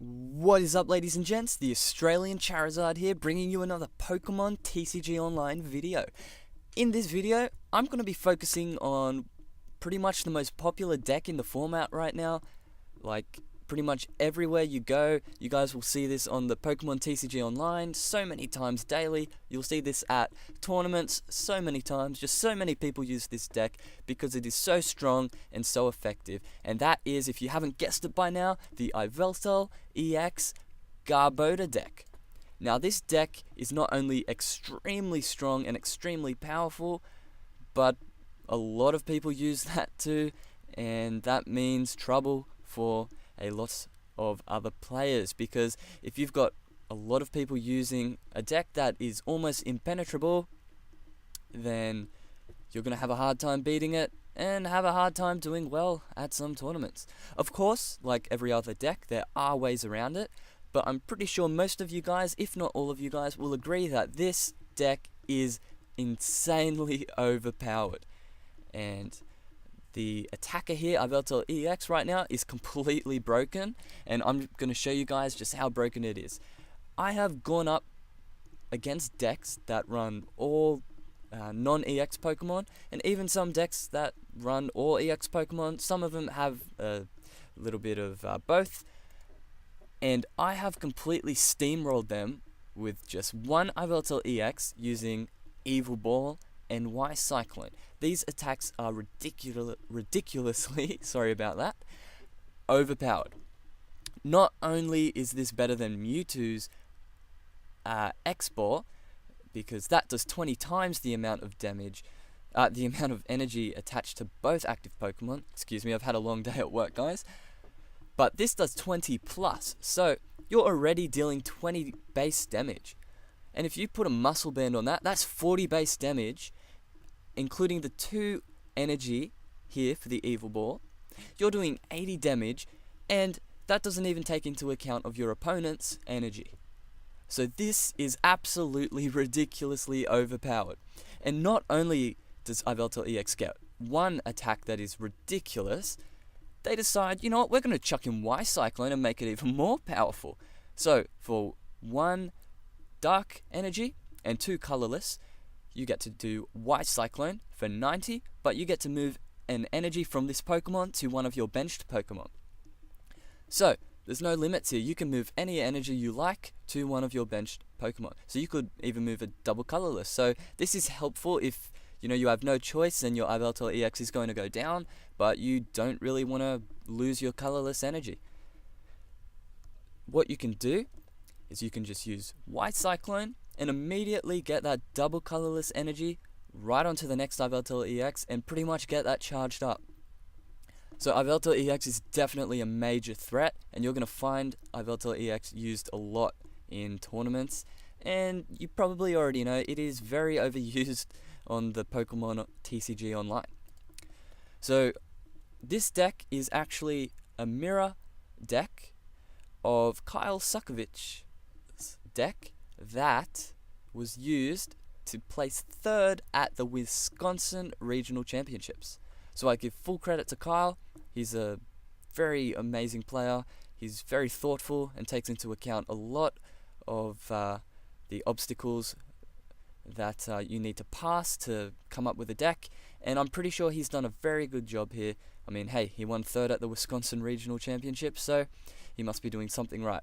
What is up, ladies and gents? The Australian Charizard here, bringing you another Pokemon TCG Online video. In this video, I'm going to be focusing on pretty much the most popular deck in the format right now. Like, pretty much everywhere you go, you guys will see this on the Pokemon TCG Online so many times daily. You'll see this at tournaments so many times. Just so many people use this deck because it is so strong and so effective. And that is, if you haven't guessed it by now, the Yveltal EX Garbodor deck. Now, this deck is not only extremely strong and extremely powerful, but a lot of people use that too, and that means trouble for a lot of other players, because if you've got a lot of people using a deck that is almost impenetrable, then you're going to have a hard time beating it and have a hard time doing well at some tournaments. Of course, like every other deck, there are ways around it, but I'm pretty sure most of you guys, if not all of you guys, will agree that this deck is insanely overpowered. And the attacker here, Yveltal EX, right now is completely broken, and I'm going to show you guys just how broken it is. I have gone up against decks that run all non-EX Pokemon, and even some decks that run all EX Pokemon. Some of them have a little bit of both, and I have completely steamrolled them with just one Yveltal EX using Evil Ball and Y Cyclone. These attacks are ridiculously, sorry about that, overpowered. Not only is this better than Mewtwo's X-Ball, because that does 20 times the amount of damage, the amount of energy attached to both active Pokemon. Excuse me, I've had a long day at work, guys. But this does 20 plus, so you're already dealing 20 base damage. And if you put a muscle band on that, that's 40 base damage, including the 2 energy here for the Evil Ball. You're doing 80 damage, and that doesn't even take into account of your opponent's energy. So this is absolutely ridiculously overpowered. And not only does Yveltal EX get one attack that is ridiculous, they decide, you know what, we're going to chuck in Y Cyclone and make it even more powerful. So for 1 dark energy and 2 colorless, you get to do Y Cyclone for 90, but you get to move an energy from this Pokemon to one of your benched Pokemon. So there's no limits here. You can move any energy you like to one of your benched Pokemon. So you could even move a double colorless. So this is helpful if you have no choice and your Yveltal EX is going to go down, but you don't really want to lose your colorless energy. What you can do is you can just use Y Cyclone and immediately get that double colorless energy right onto the next Yveltal EX and pretty much get that charged up. So Yveltal EX is definitely a major threat, and you're going to find Yveltal EX used a lot in tournaments, and you probably already know it is very overused on the Pokemon TCG Online. So this deck is actually a mirror deck of Kyle Sucevich's deck that was used to place 3rd at the Wisconsin Regional Championships. So I give full credit to Kyle. He's a very amazing player. He's very thoughtful and takes into account a lot of the obstacles that you need to pass to come up with a deck, and I'm pretty sure he's done a very good job here. I mean, hey, he won 3rd at the Wisconsin Regional Championships, so he must be doing something right.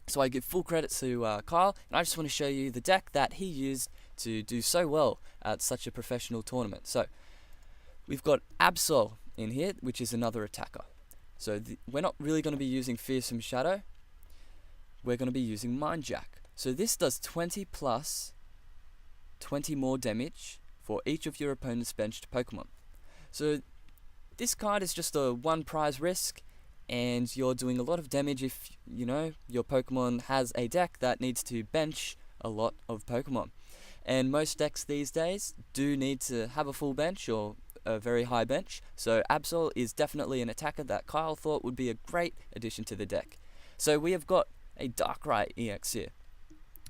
So I give full credit to Kyle, and I just want to show you the deck that he used to do so well at such a professional tournament. So we've got Absol in here, which is another attacker. So we're not really going to be using Fearsome Shadow. We're going to be using Mind Jack. So this does 20 plus 20 more damage for each of your opponent's benched Pokemon. So this card is just a 1 prize risk, and you're doing a lot of damage if, your Pokemon has a deck that needs to bench a lot of Pokemon. And most decks these days do need to have a full bench or a very high bench, so Absol is definitely an attacker that Kyle thought would be a great addition to the deck. So we have got a Darkrai EX here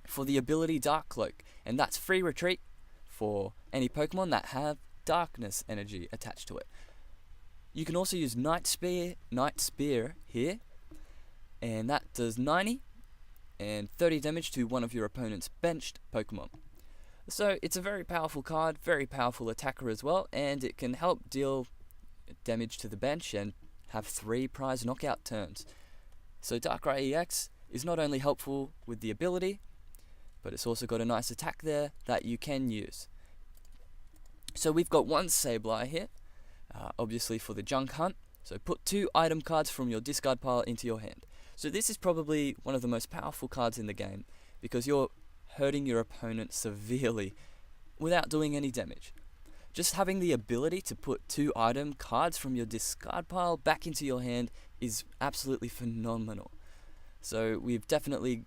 for the ability Dark Cloak, and that's free retreat for any Pokemon that have darkness energy attached to it. You can also use Night Spear here and that does 90 and 30 damage to one of your opponent's benched Pokemon. So it's a very powerful card, very powerful attacker as well, and it can help deal damage to the bench and have 3 prize knockout turns. So Darkrai EX is not only helpful with the ability, but it's also got a nice attack there that you can use. So we've got one Sableye here, obviously for the junk hunt. So put 2 item cards from your discard pile into your hand. So this is probably one of the most powerful cards in the game, because you're hurting your opponent severely without doing any damage. Just having the ability to put 2 item cards from your discard pile back into your hand is absolutely phenomenal. So we've definitely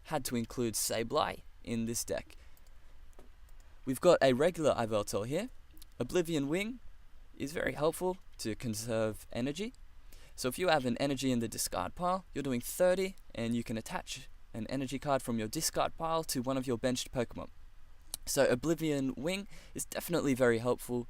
had to include Sableye in this deck. We've got a regular Yveltal here. Oblivion Wing is very helpful to conserve energy. So if you have an energy in the discard pile, you're doing 30, and you can attach an energy card from your discard pile to one of your benched Pokemon. So Oblivion Wing is definitely very helpful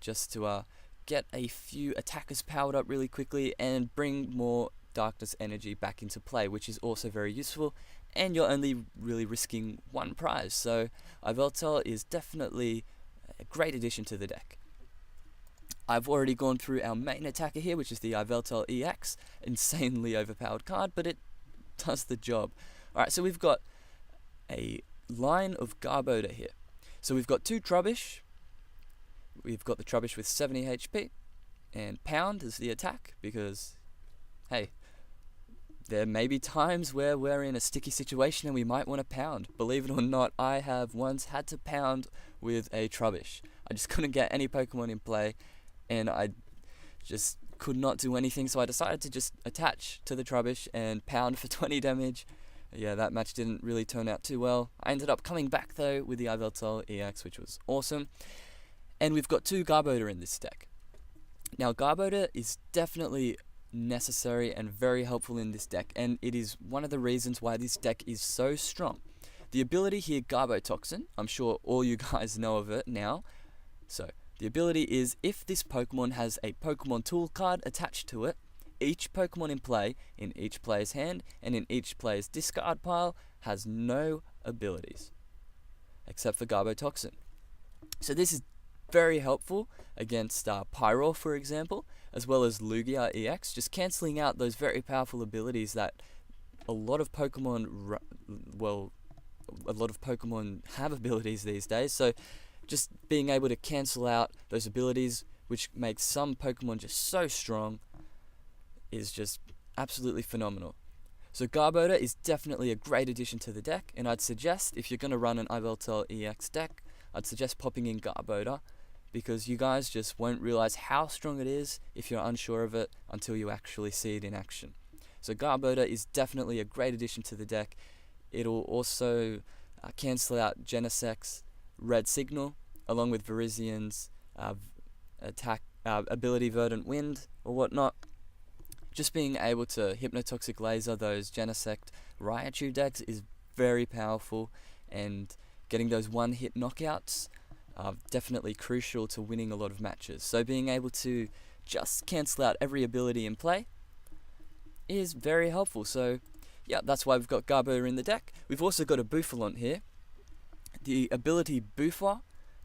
just to get a few attackers powered up really quickly and bring more Darkness energy back into play, which is also very useful, and you're only really risking 1 prize. So Yveltal is definitely a great addition to the deck. I've already gone through our main attacker here, which is the Yveltal EX, insanely overpowered card, but it does the job. Alright, so we've got a line of Garbodor here. So we've got 2 Trubbish. We've got the Trubbish with 70 HP, and Pound is the attack, because, hey, there may be times where we're in a sticky situation and we might want to pound. Believe it or not, I have once had to pound with a Trubbish. I just couldn't get any Pokemon in play, and I just could not do anything, so I decided to just attach to the Trubbish and pound for 20 damage. Yeah, that match didn't really turn out too well. I ended up coming back though with the Yveltal EX, which was awesome. And we've got 2 Garbodor in this deck. Now Garbodor is definitely necessary and very helpful in this deck, and it is one of the reasons why this deck is so strong. The ability here, Garbotoxin, I'm sure all you guys know of it now. So the ability is, if this Pokemon has a Pokemon tool card attached to it, each Pokemon in play, in each player's hand, and in each player's discard pile, has no abilities, except for Garbotoxin. So this is very helpful against Pyro, for example, as well as Lugia EX, just cancelling out those very powerful abilities that a lot of Pokemon, have abilities these days. So just being able to cancel out those abilities, which makes some Pokemon just so strong, is just absolutely phenomenal. So Garbodor is definitely a great addition to the deck, and I'd suggest, if you're going to run an Yveltal EX deck, I'd suggest popping in Garbodor, because you guys just won't realize how strong it is if you're unsure of it until you actually see it in action. So Garbodor is definitely a great addition to the deck. It'll also cancel out Genesec's Red Signal, along with Virizian's attack ability Verdant Wind or whatnot. Just being able to Hypnotoxic Laser those Genesect Raichu decks is very powerful, and getting those one-hit knockouts are definitely crucial to winning a lot of matches. So being able to just cancel out every ability in play is very helpful. So yeah, that's why we've got Garbodor in the deck. We've also got a Bouffalont here. The ability Bouffa,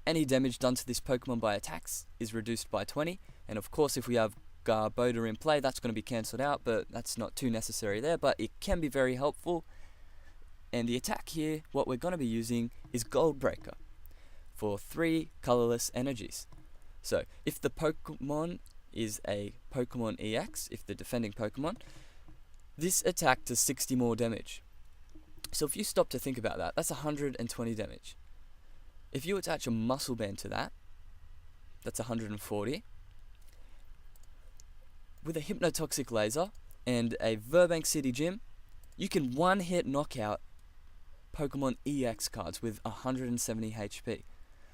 any damage done to this Pokemon by attacks is reduced by 20, and of course if we have Garbodor in play, that's going to be cancelled out, but that's not too necessary there, but it can be very helpful. And the attack here, what we're going to be using is Goldbreaker for 3 colorless energies. So if the Pokemon is a Pokemon EX, if the defending Pokemon, this attack does 60 more damage. So if you stop to think about that, that's 120 damage. If you attach a Muscle Band to that, that's 140. With a Hypnotoxic Laser and a Burbank City Gym, you can one-hit knockout Pokemon EX cards with 170 HP.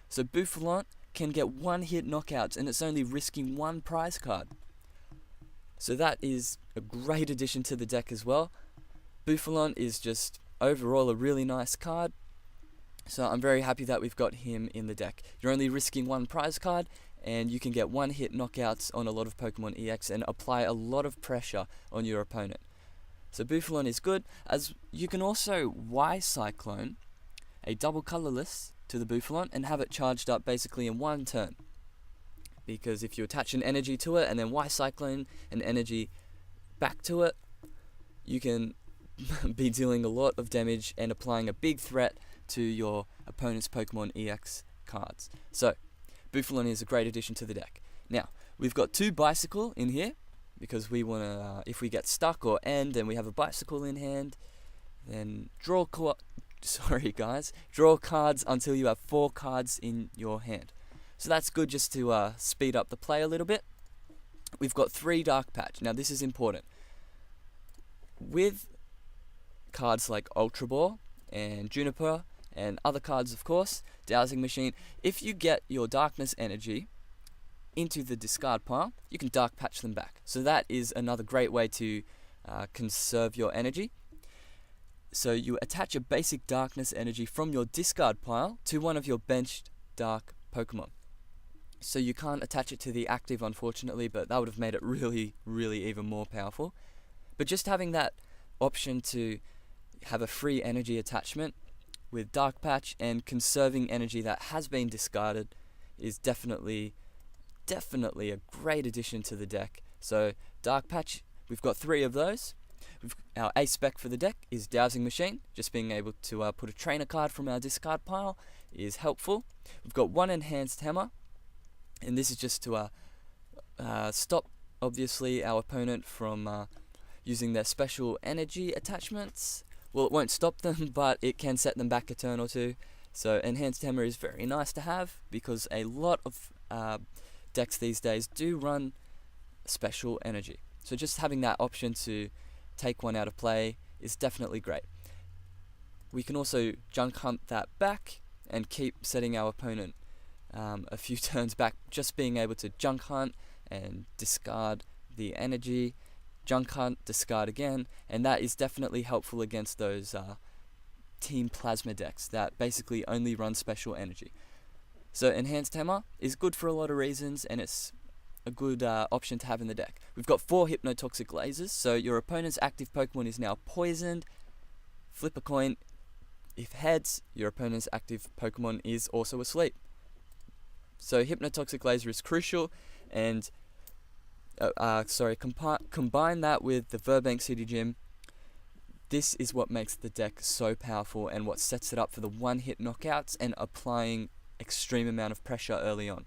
So Bouffalont can get one-hit knockouts, and it's only risking 1 prize card. So that is a great addition to the deck as well. Bouffalont is just overall a really nice card, so I'm very happy that we've got him in the deck. You're only risking 1 prize card, and you can get one-hit knockouts on a lot of Pokemon EX and apply a lot of pressure on your opponent. So Bufalon is good, as you can also Y-Cyclone a double colorless to the Bufalon and have it charged up basically in one turn. Because if you attach an energy to it and then Y-Cyclone an energy back to it, you can be dealing a lot of damage and applying a big threat to your opponent's Pokemon EX cards. So, Bufalon is a great addition to the deck. Now, we've got 2 Bicycle in here, because we want to, if we get stuck or end and we have a Bicycle in hand, then draw cards until you have 4 cards in your hand. So that's good just to speed up the play a little bit. We've got 3 Dark Patch. Now this is important. With cards like Ultra Ball and Juniper and other cards, of course, Dowsing Machine, if you get your Darkness energy into the discard pile, you can Dark Patch them back. So that is another great way to conserve your energy. So you attach a basic Darkness energy from your discard pile to one of your benched Dark Pokemon. So you can't attach it to the active, unfortunately, but that would have made it really, really even more powerful. But just having that option to have a free energy attachment with Dark Patch and conserving energy that has been discarded is definitely a great addition to the deck. So Dark Patch, we've got 3 of those. Our A spec for the deck is Dowsing Machine. Just being able to put a trainer card from our discard pile is helpful. We've got 1 Enhanced Hammer, and this is just to stop, obviously, our opponent from using their special energy attachments. Well, it won't stop them, but it can set them back a turn or 2. So Enhanced Hammer is very nice to have, because a lot of decks these days do run special energy. So just having that option to take one out of play is definitely great. We can also Junk Hunt that back and keep setting our opponent a few turns back, just being able to Junk Hunt and discard the energy, Junk Hunt, discard again, and that is definitely helpful against those Team Plasma decks that basically only run special energy. So Enhanced Hammer is good for a lot of reasons, and it's a good option to have in the deck. We've got 4 Hypnotoxic Lasers, so your opponent's active Pokemon is now poisoned. Flip a coin. If heads, your opponent's active Pokemon is also asleep. So Hypnotoxic Laser is crucial, and combine that with the Burbank City Gym. This is what makes the deck so powerful and what sets it up for the one-hit knockouts and applying extreme amount of pressure early on.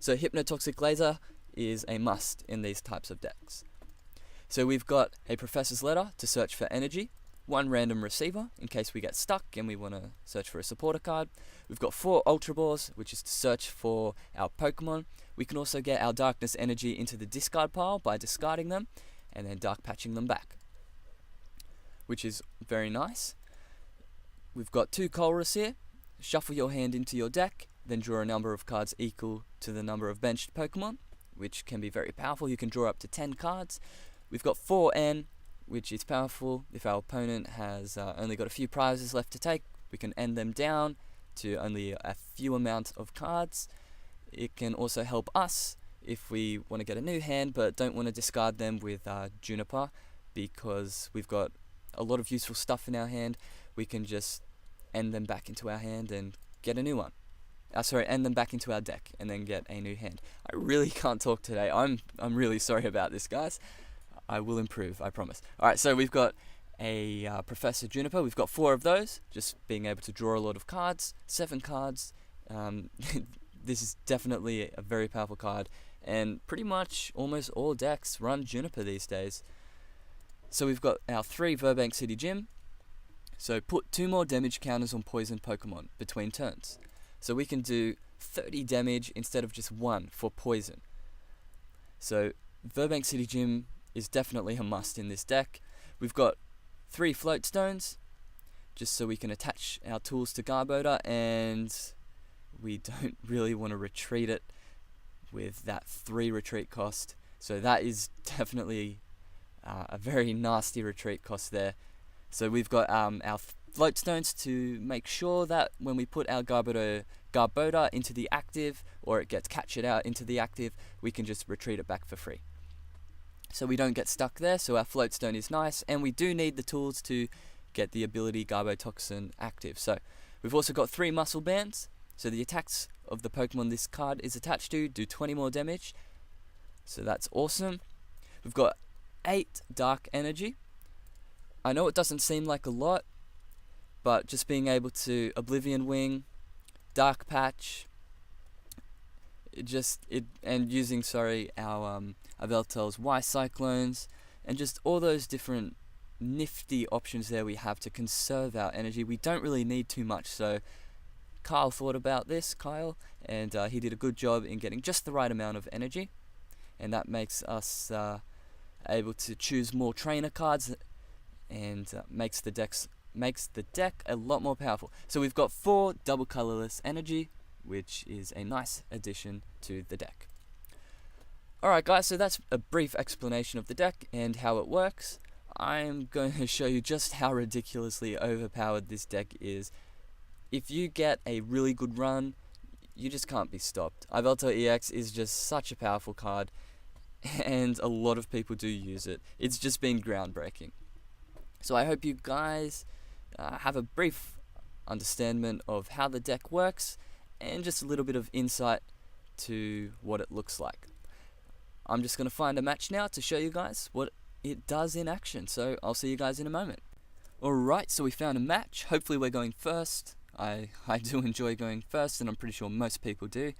So Hypnotoxic Laser is a must in these types of decks. So we've got a Professor's Letter to search for energy, 1 Random Receiver in case we get stuck and we want to search for a supporter card. We've got 4 Ultra Balls, which is to search for our Pokemon. We can also get our Darkness energy into the discard pile by discarding them and then Dark Patching them back, which is very nice. We've got 2 Colress here. Shuffle your hand into your deck, then draw a number of cards equal to the number of benched Pokemon, which can be very powerful. You can draw up to 10 cards. We've got 4 N, which is powerful. If our opponent has only got a few prizes left to take, we can end them down to only a few amount of cards. It can also help us if we want to get a new hand but don't want to discard them with Juniper, because we've got a lot of useful stuff in our hand. We can just end them back into our hand and get a new one. End them back into our deck and then get a new hand. I really can't talk today. I'm really sorry about this, guys. I will improve, I promise. Alright, so we've got a Professor Juniper. We've got 4 of those, just being able to draw a lot of cards, 7 cards. This is definitely a very powerful card, and pretty much almost all decks run Juniper these days. So we've got our 3 Burbank City Gym. So put 2 more damage counters on poison Pokemon between turns. So we can do 30 damage instead of just 1 for poison. So Burbank City Gym is definitely a must in this deck. We've got 3 Float Stones, just so we can attach our tools to Garbodor, and we don't really want to retreat it with that 3 retreat cost. So that is definitely a very nasty retreat cost there. So we've got our Float Stones to make sure that when we put our Garbodor into the active, or it gets captured out into the active, we can just retreat it back for free. so we don't get stuck there, so our float stone is nice, and we do need the tools to get the ability Garbotoxin active. So we've also got 3 muscle bands, so the attacks of the Pokemon this card is attached to do 20 more damage, so that's awesome. We've got 8 dark energy. I know it doesn't seem like a lot, but just being able to Oblivion Wing, Dark Patch, and using our Yveltal's Y Cyclones, and just all those different nifty options there we have to conserve our energy. We don't really need too much, so Kyle thought about this, and he did a good job in getting just the right amount of energy, and that makes us able to choose more trainer cards, and makes the deck a lot more powerful. So we've got 4 double colorless energy, which is a nice addition to the deck. Alright guys, so that's a brief explanation of the deck and how it works. I'm going to show you just how ridiculously overpowered this deck is. If you get a really good run, you just can't be stopped. Yveltal EX is just such a powerful card, and a lot of people do use it. It's just been groundbreaking. So I hope you guys have a brief understanding of how the deck works, and just a little bit of insight to what it looks like. I'm just going to find a match now to show you guys what it does in action, so I'll see you guys in a moment. Alright, so we found a match. Hopefully we're going first. I do enjoy going first, and I'm pretty sure most people do.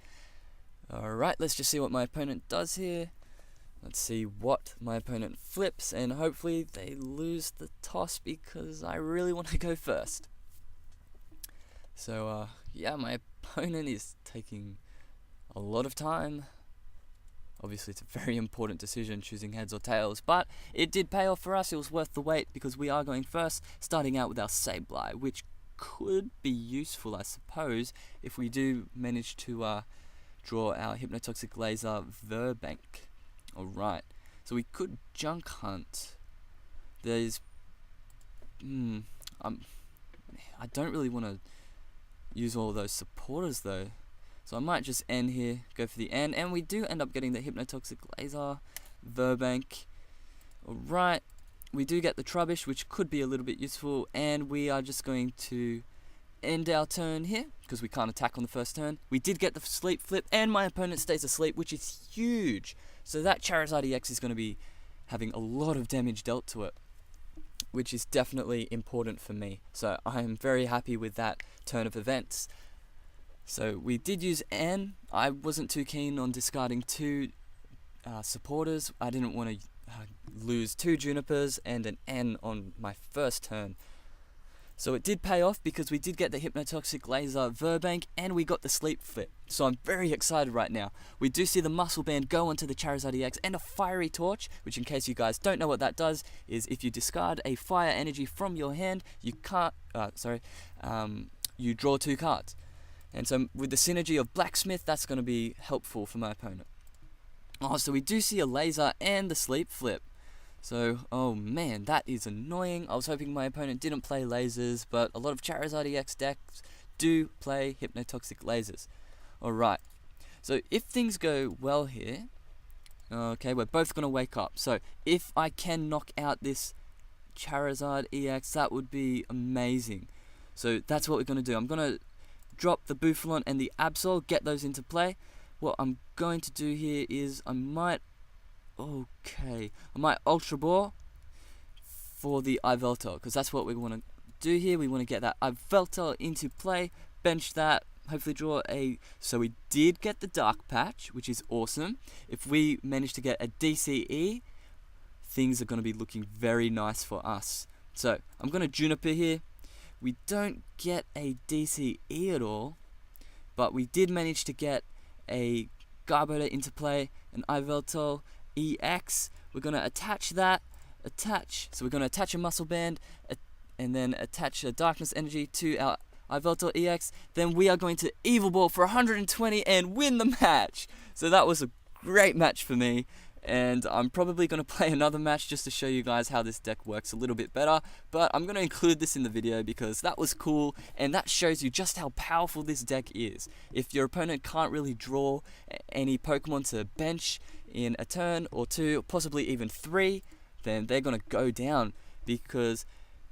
Alright, let's just see what my opponent does here. Let's see what my opponent flips, and hopefully they lose the toss because I really want to go first. So, yeah, my opponent is taking a lot of time. Obviously, it's a very important decision choosing heads or tails, but it did pay off for us. It was worth the wait because we are going first, starting out with our Sableye, which could be useful, I suppose, if we do manage to draw our Hypnotoxic Laser Verbank. Alright, so we could Junk Hunt. There's... I don't really want to use all those supporters though. So I might just end here, go for the end, and we do end up getting the Hypnotoxic Laser Verbank. Alright, we do get the Trubbish, which could be a little bit useful, and we are just going to end our turn here, because we can't attack on the first turn. We did get the Sleep Flip, and my opponent stays asleep, which is huge. So that Charizard EX is going to be having a lot of damage dealt to it, which is definitely important for me. So I am very happy with that turn of events. So we did use N. I wasn't too keen on discarding 2 supporters. I didn't want to lose 2 Junipers and an N on my first turn. So it did pay off because we did get the Hypnotoxic Laser Verbank and we got the Sleep Flip. So I'm very excited right now. We do see the Muscle Band go onto the Charizard EX and a Fiery Torch, which in case you guys don't know what that does, is if you discard a fire energy from your hand, you can't, you draw 2 cards. And so with the synergy of Blacksmith, that's going to be helpful for my opponent. Oh, so we do see a Laser and the Sleep Flip. So, oh man, that is annoying. I was hoping my opponent didn't play lasers, but a lot of Charizard EX decks do play Hypnotoxic Lasers. Alright, so if things go well here, okay, we're both going to wake up. So, if I can knock out this Charizard EX, that would be amazing. So, that's what we're going to do. I'm going to drop the Bouffalon and the Absol, get those into play. What I'm going to do here is I might Ultra Ball for the Yveltal, because that's what we want to do here. We want to get that Yveltal into play, bench that, hopefully draw a... So we did get the Dark Patch, which is awesome. If we manage to get a DCE, things are going to be looking very nice for us. So I'm going to Juniper here. We don't get a DCE at all, but we did manage to get a Garbodor into play, an Yveltal EX. We're going to attach that, so we're going to attach a Muscle Band, and then attach a Darkness Energy to our Yveltal EX. Then we are going to Evil Ball for 120 and win the match. So that was a great match for me, and I'm probably going to play another match just to show you guys how this deck works a little bit better, but I'm going to include this in the video because that was cool, and that shows you just how powerful this deck is. If your opponent can't really draw any Pokemon to bench in a turn or two, possibly even three, then they're going to go down, because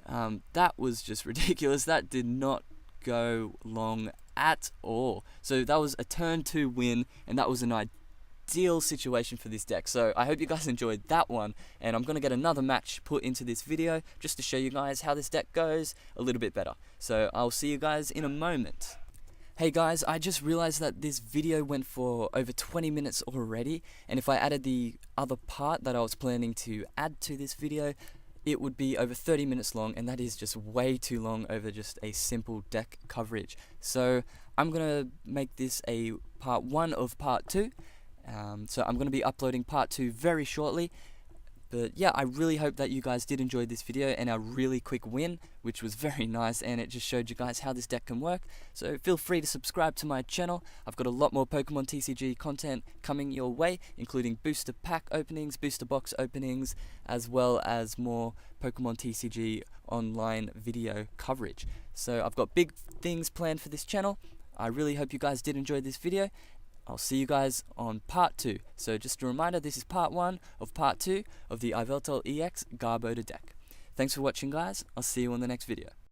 that was just ridiculous. That did not go long at all. So that was a turn 2 win, and that was an ideal situation for this deck. So I hope you guys enjoyed that one, and I'm going to get another match put into this video just to show you guys how this deck goes a little bit better. So I'll see you guys in a moment. Hey guys, I just realized that this video went for over 20 minutes already, and if I added the other part that I was planning to add to this video, it would be over 30 minutes long, and that is just way too long over just a simple deck coverage. So I'm going to make this a part 1 of part 2. So I'm going to be uploading part 2 very shortly. But yeah, I really hope that you guys did enjoy this video and our really quick win, which was very nice, and it just showed you guys how this deck can work. So feel free to subscribe to my channel. I've got a lot more Pokemon TCG content coming your way, including booster pack openings, booster box openings, as well as more Pokemon TCG online video coverage. So I've got big things planned for this channel. I really hope you guys did enjoy this video. I'll see you guys on part 2. So just a reminder, this is part 1 of part 2 of the Yveltal EX Garbodor deck. Thanks for watching guys, I'll see you on the next video.